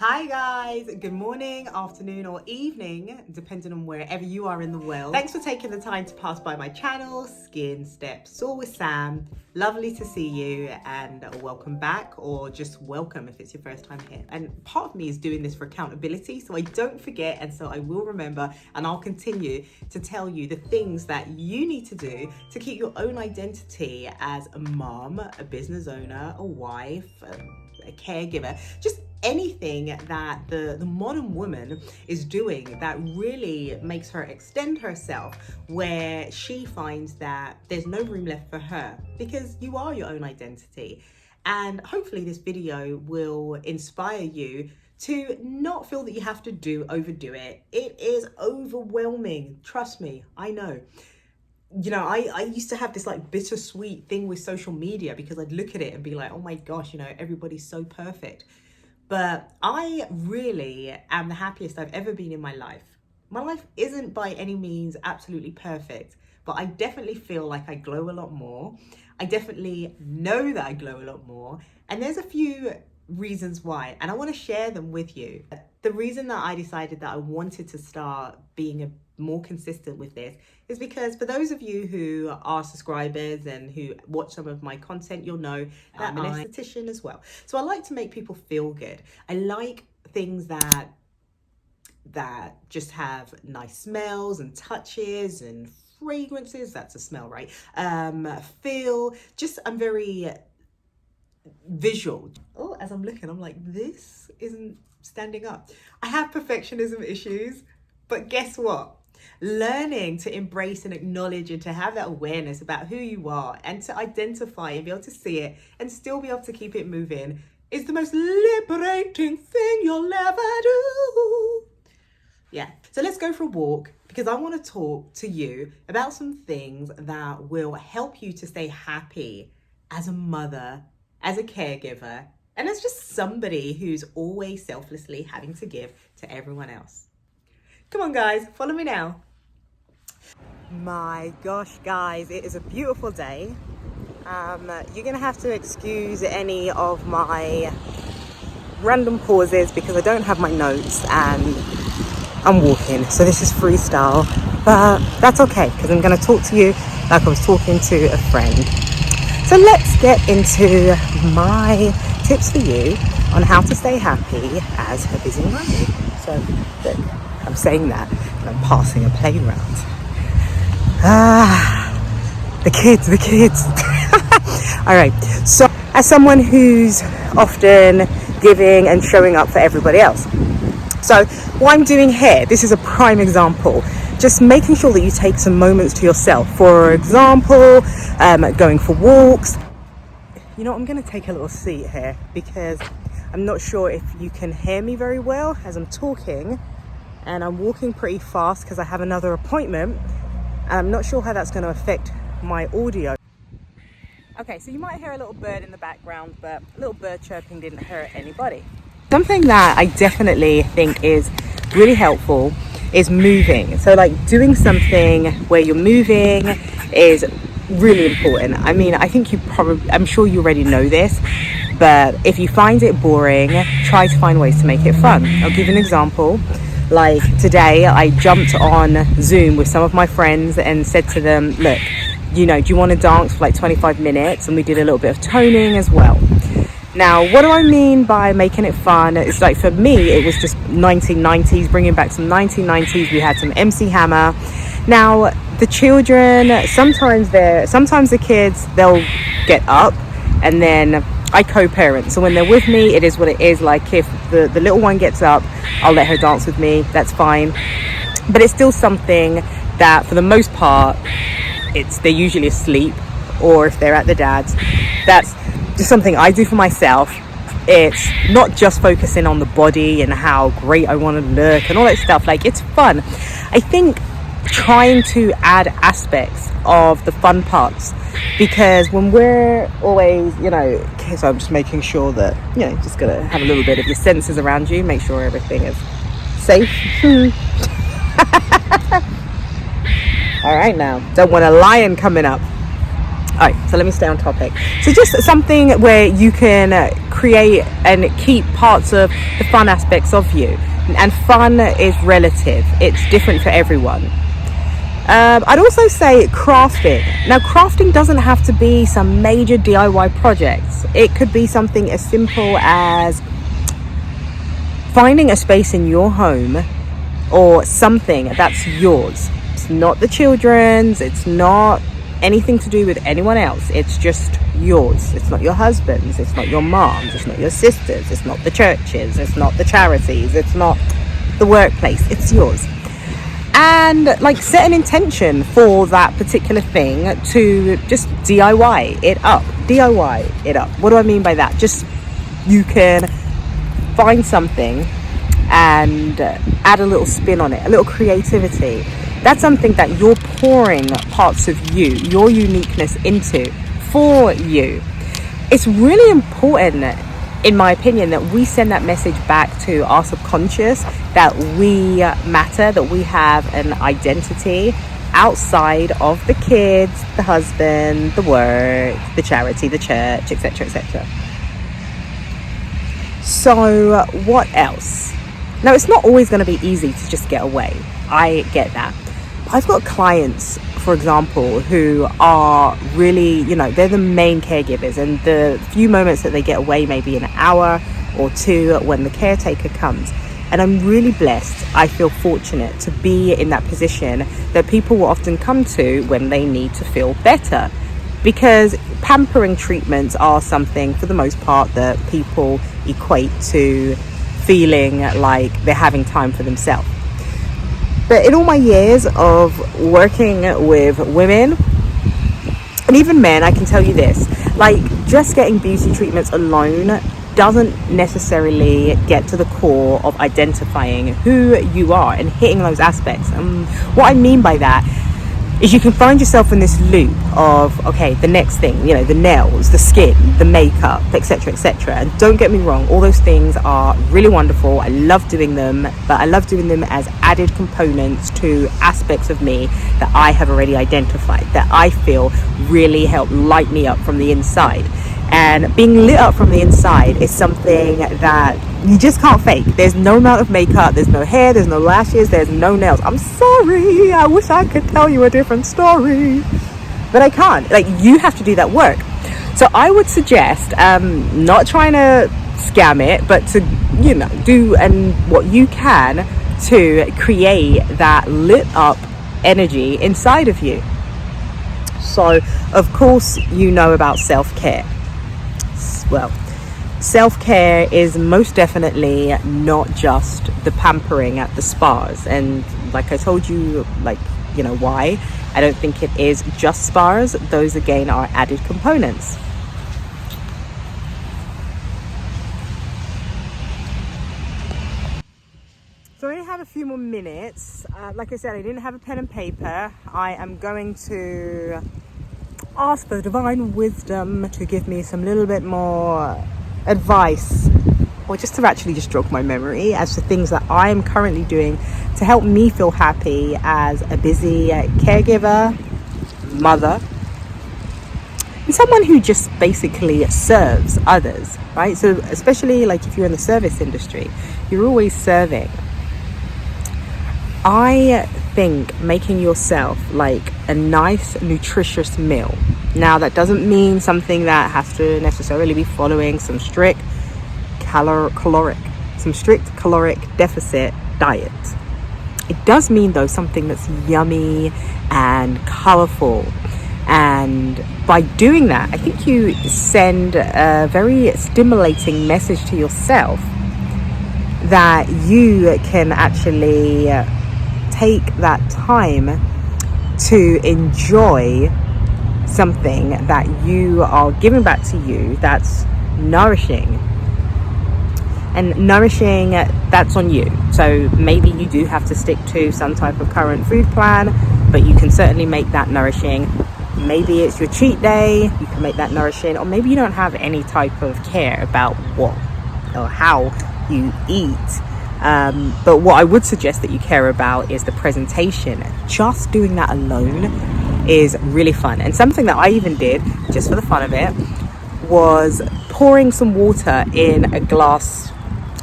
Hi guys, good morning, afternoon or evening, depending on wherever you are in the world. Thanks for taking the time to pass by my channel, Skin Step Soar with Sam. Lovely to see you and welcome back, or just welcome if it's your first time here. And part of me is doing this for accountability, so I don't forget, and so I will remember, and I'll continue to tell you the things that you need to do to keep your own identity as a mom, a business owner, a wife, a caregiver, just anything that the modern woman is doing that really makes her extend herself, where she finds that there's no room left for her, because you are your own identity. And hopefully this video will inspire you to not feel that you have to overdo it. It is overwhelming, trust me, I know. You know, I used to have this like bittersweet thing with social media, because I'd look at it and be like, oh my gosh, you know, everybody's so perfect. But I really am the happiest I've ever been in my life. My life isn't by any means absolutely perfect, but I definitely feel like I glow a lot more. I definitely know that I glow a lot more. And there's a few reasons why, and I want to share them with you. The reason that I decided that I wanted to start being more consistent with this is because, for those of you who are subscribers and who watch some of my content, you'll know that I'm an esthetician as well. So I like to make people feel good. I like things that just have nice smells and touches and fragrances. That's a smell, right? Feel, just, I'm very visual. Oh, as I'm looking, I'm like, this isn't standing up. I have perfectionism issues, but guess what? Learning to embrace and acknowledge and to have that awareness about who you are, and to identify and be able to see it and still be able to keep it moving, is the most liberating thing you'll ever do. Yeah, so let's go for a walk, because I want to talk to you about some things that will help you to stay happy as a mother, as a caregiver, and as just somebody who's always selflessly having to give to everyone else. Come on guys, follow me now. My gosh guys, it is a beautiful day. You're gonna have to excuse any of my random pauses because I don't have my notes and I'm walking, so this is freestyle, but that's okay, because I'm gonna talk to you like I was talking to a friend. So let's get into my tips for you on how to stay happy as a busy mommy. So look, I'm saying that and I'm passing a playground. The kids. All right, so as someone who's often giving and showing up for everybody else, so what I'm doing here, this is a prime example, just making sure that you take some moments to yourself. For example, going for walks. You know, I'm going to take a little seat here because I'm not sure if you can hear me very well as I'm talking, and I'm walking pretty fast because I have another appointment, and I'm not sure how that's going to affect my audio. Okay, so you might hear a little bird in the background, but a little bird chirping didn't hurt anybody. Something that I definitely think is really helpful is moving. So like doing something where you're moving is really important. I mean, I think I'm sure you already know this, but if you find it boring, try to find ways to make it fun. I'll give you an example. Like today, I jumped on Zoom with some of my friends and said to them, look, you know, do you want to dance for like 25 minutes? And we did a little bit of toning as well. Now, what do I mean by making it fun? It's like, for me, it was just 1990s, bringing back some 1990s. We had some MC Hammer. Now, the children, sometimes the kids, they'll get up, and then I co-parent. So when they're with me, it is what it is. Like if the little one gets up, I'll let her dance with me. That's fine. But it's still something that, for the most part, they're usually asleep, or if they're at the dad's, that's just something I do for myself. It's not just focusing on the body and how great I want to look and all that stuff. Like, it's fun. I think trying to add aspects of the fun parts, because when we're always, you know, so I'm just making sure that, you know, just gotta have a little bit of your senses around you, make sure everything is safe. All right, now, don't want a lion coming up. All right, so let me stay on topic. So just something where you can create and keep parts of the fun aspects of you. And fun is relative. It's different for everyone. I'd also say crafting. Now, crafting doesn't have to be some major DIY projects. It could be something as simple as finding a space in your home or something that's yours. It's not the children's. It's not anything to do with anyone else. It's just yours. It's not your husband's. It's not your mom's. It's not your sister's. It's not the church's. It's not the charities. It's not the workplace. It's yours. And like set an intention for that particular thing to just DIY it up. DIY it up. What do I mean by that? Just you can find something and add a little spin on it, a little creativity. That's something that you're pouring parts of you, your uniqueness into for you. It's really important, in my opinion, that we send that message back to our subconscious that we matter, that we have an identity outside of the kids, the husband, the work, the charity, the church, etc., etc. So what else? Now, it's not always going to be easy to just get away. I get that. I've got clients, for example, who are really, they're the main caregivers, and the few moments that they get away, maybe an hour or two when the caretaker comes. And I'm really blessed. I feel fortunate to be in that position that people will often come to when they need to feel better, because pampering treatments are something, for the most part, that people equate to feeling like they're having time for themselves. But in all my years of working with women and even men, I can tell you this, like just getting beauty treatments alone doesn't necessarily get to the core of identifying who you are and hitting those aspects. And what I mean by that is you can find yourself in this loop of, okay, the next thing, the nails, the skin, the makeup, etc., etc. And don't get me wrong, all those things are really wonderful. I love doing them, but I love doing them as added components to aspects of me that I have already identified, that I feel really help light me up from the inside. And being lit up from the inside is something that you just can't fake. There's no amount of makeup, there's no hair, there's no lashes, there's no nails. I'm sorry, I wish I could tell you a different story, but I can't. Like, you have to do that work. So I would suggest not trying to scam it, but to do and what you can to create that lit up energy inside of you. So of course about self-care. Well, self-care is most definitely not just the pampering at the spas. And like I told you, why I don't think it is just spas. Those again are added components. So I only have a few more minutes. Like I said, I didn't have a pen and paper. I am going to ask for divine wisdom to give me some little bit more advice, or just to actually just jog my memory as to things that I am currently doing to help me feel happy as a busy caregiver, mother, and someone who just basically serves others, right? So especially like if you're in the service industry, you're always serving. I think making yourself like a nice nutritious meal. Now that doesn't mean something that has to necessarily be following some strict caloric deficit diet. It does mean though something that's yummy and colorful, and by doing that I think you send a very stimulating message to yourself that you can actually take that time to enjoy something that you are giving back to you that's nourishing. And nourishing, that's on you. So maybe you do have to stick to some type of current food plan, but you can certainly make that nourishing. Maybe it's your cheat day, you can make that nourishing, or maybe you don't have any type of care about what or how you eat. But what I would suggest that you care about is the presentation. Just doing that alone is really fun. And something that I even did just for the fun of it was pouring some water in a glass.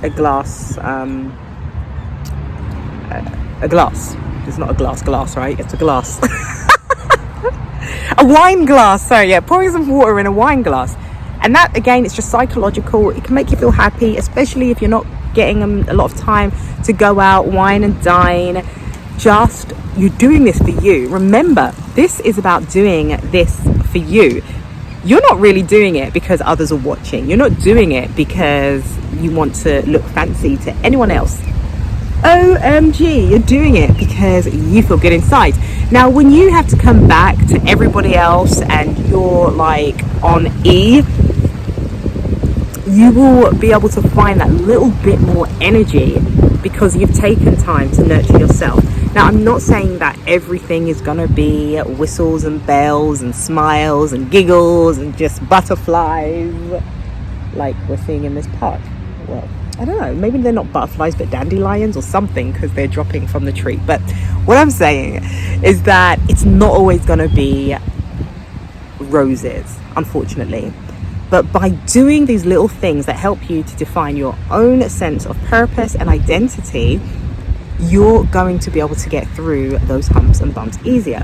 It's not a glass, right? It's a glass. A wine glass, sorry, yeah, pouring some water in a wine glass. And that, again, it's just psychological. It can make you feel happy, especially if you're not getting a lot of time to go out, wine and dine. Just, you're doing this for you. Remember, this is about doing this for you. You're not really doing it because others are watching. You're not doing it because you want to look fancy to anyone else. OMG, you're doing it because you feel good inside. Now, when you have to come back to everybody else and you're like on E, you will be able to find that little bit more energy because you've taken time to nurture yourself. Now, I'm not saying that everything is going to be whistles and bells and smiles and giggles and just butterflies like we're seeing in this park. Well, I don't know, maybe they're not butterflies but dandelions or something because they're dropping from the tree. But what I'm saying is that it's not always going to be roses, unfortunately. But by doing these little things that help you to define your own sense of purpose and identity, you're going to be able to get through those humps and bumps easier.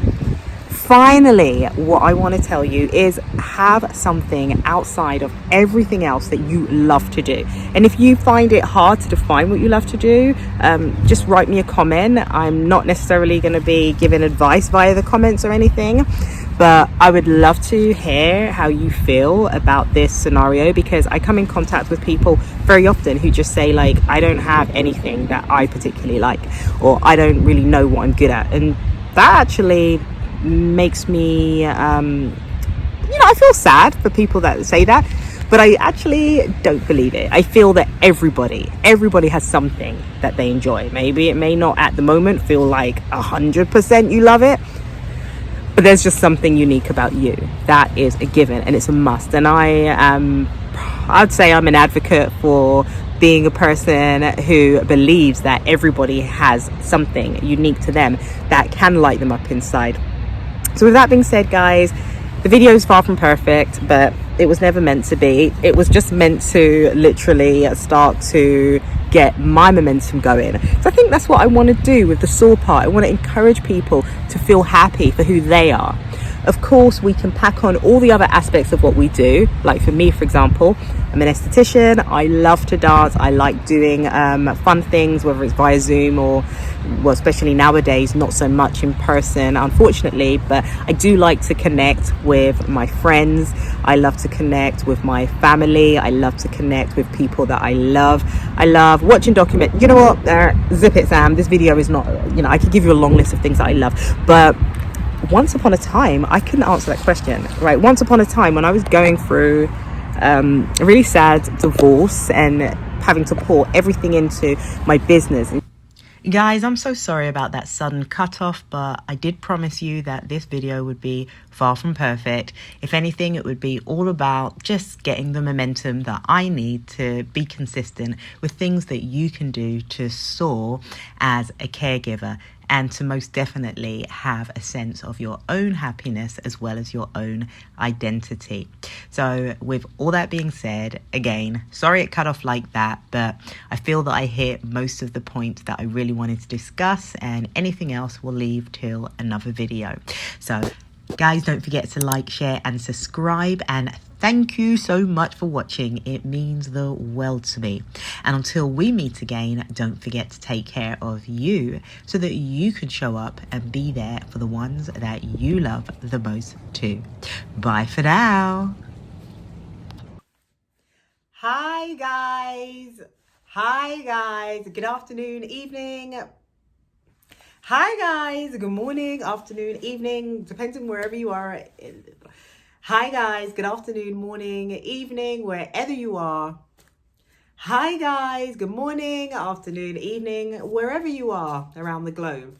Finally, what I want to tell you is have something outside of everything else that you love to do. And if you find it hard to define what you love to do, just write me a comment. I'm not necessarily going to be giving advice via the comments or anything, but I would love to hear how you feel about this scenario, because I come in contact with people very often who just say, like, I don't have anything that I particularly like, or I don't really know what I'm good at. And that actually makes me I feel sad for people that say that, but I actually don't believe it. I feel that everybody has something that they enjoy. Maybe it may not at the moment feel like 100% you love it, but there's just something unique about you that is a given and it's a must. And I'd say I'm an advocate for being a person who believes that everybody has something unique to them that can light them up inside. So with that being said, guys, the video is far from perfect, but it was never meant to be. It was just meant to literally start to get my momentum going. So I think that's what I want to do with the saw part. I want to encourage people to feel happy for who they are. Of course, we can pack on all the other aspects of what we do. Like for me, for example, I'm an esthetician. I love to dance. I like doing fun things, whether it's via Zoom or, well, especially nowadays, not so much in person, unfortunately. But I do like to connect with my friends. I love to connect with my family. I love to connect with people that I love. I love watching document. You know what? Zip it, Sam. This video is not, I could give you a long list of things that I love. But once upon a time, I couldn't answer that question, right? Once upon a time when I was going through a really sad divorce and having to pour everything into my business. Guys, I'm so sorry about that sudden cutoff, but I did promise you that this video would be far from perfect. If anything, it would be all about just getting the momentum that I need to be consistent with things that you can do to soar as a caregiver, and to most definitely have a sense of your own happiness as well as your own identity. So with all that being said, again, sorry it cut off like that, but I feel that I hit most of the points that I really wanted to discuss, and anything else we'll leave till another video. So guys, don't forget to like, share and subscribe, and thank you so much for watching. It means the world to me. And until we meet again, don't forget to take care of you so that you can show up and be there for the ones that you love the most too. Bye for now. Hi guys. Good afternoon, evening. Hi guys. Good morning, afternoon, evening, depending wherever you are. Hi guys, good afternoon, morning, evening, wherever you are. Hi guys, good morning, afternoon, evening, wherever you are around the globe.